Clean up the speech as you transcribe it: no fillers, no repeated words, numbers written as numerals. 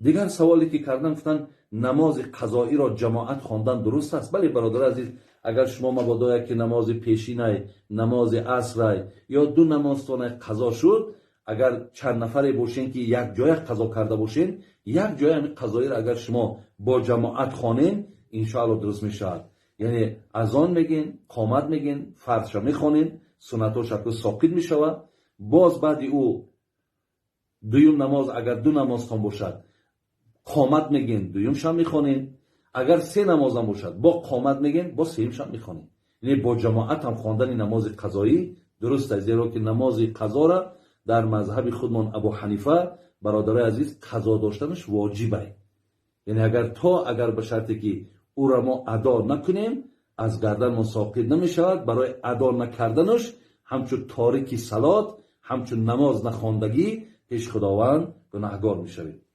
دیگر سوالی که کردن گفتن نماز قضایی را جماعت خواندن درست است؟ بله برادر عزیز، اگر شما مبادا که نماز پیشینه، نماز عصر یا دو نمازتان قضا شد، اگر چند نفره باشین که یک جای قضا کرده باشین، یک جای همین قضایی را اگر شما با جماعت خوانین انشاءالله درست میشود. یعنی اذان میگین، قامت میگین، فرض میخوانین، سنتاش اپ ساقط میشود. باز بعد او دویم نماز اگر دو نماز خون باشد قامت میگین، دویم شم میخوانین. اگر سه نماز هم باشد با قامت میگین، با سیم شم میخوانین. یعنی با جماعت هم خواندن نماز قضایی درست است، زیرا که نماز قضا را در مذهب خودمان ابو حنیفه برادر عزیز قضا داشتنش واجبه. یعنی اگر به شرطی که او را ما ادا نکنیم از گردن ما ساقط نمیشود، برای ادا نکردنش همچون تارکی صلات، همچون نماز نخواندگی پیش خداوند گناهگار میشویم.